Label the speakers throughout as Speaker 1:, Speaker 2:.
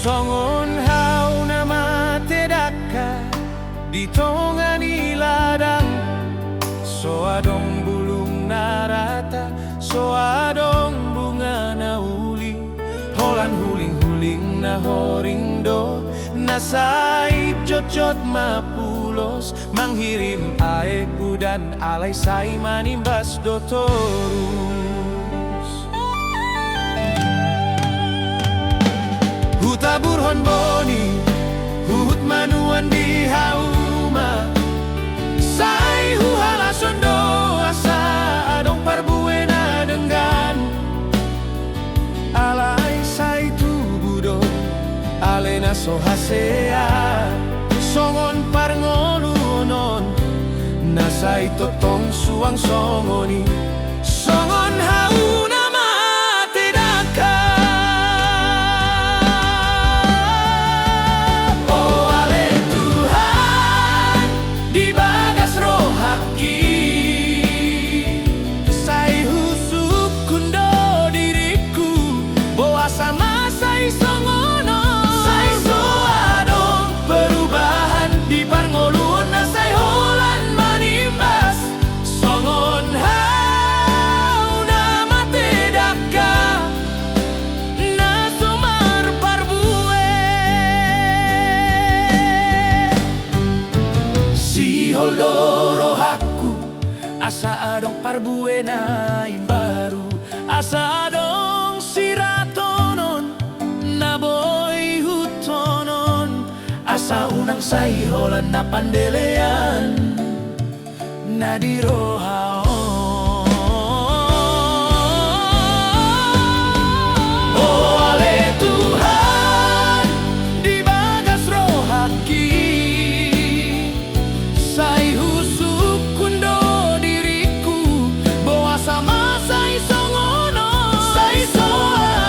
Speaker 1: songon hau nama tedaka ditongani ladang, so adong bulung narata, so adong bunga na uli, holan huling-huling na horindo, nasaip jot-jot mapulos, manghirim aeku dan alay sai manimbas dotorus. Huta burhon boni, huhut manuan di hauma, sai huhala sondo asa adong parbuena denggan, alay sai tubudo alena so hasea, songon parngolunon nasai totong suang songoni, songon hauna matedaka. Oh ale Tuhan di bagas rohaki, sai husuk kundo diriku, boa sama sai songono, sai so adong perubahan di parngolun nasai holan manimbas, songon hauna matedaka na sumar parbue. Si holdoro hakku asa adong parbuena imbaru, asa adong siratonon naboy hutonon, asa unang sai holan na pandelean na dirohaon. Oh ale Tuhan di bagas rohaki, sai husuk kundo diriku, boa sama sai songono, sai so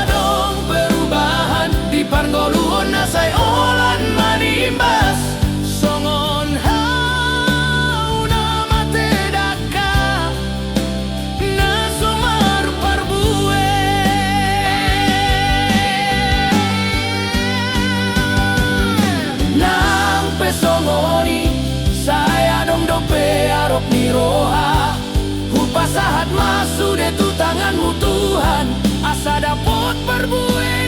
Speaker 1: adong perubahan di parngoluon na sai olan manimbas, songon hauna matedaka na sumar parbue. Nang pesongoni saya dong dope arok ni roha, hupasahat masude tu tanganmu Tuhan, asa dapot parbue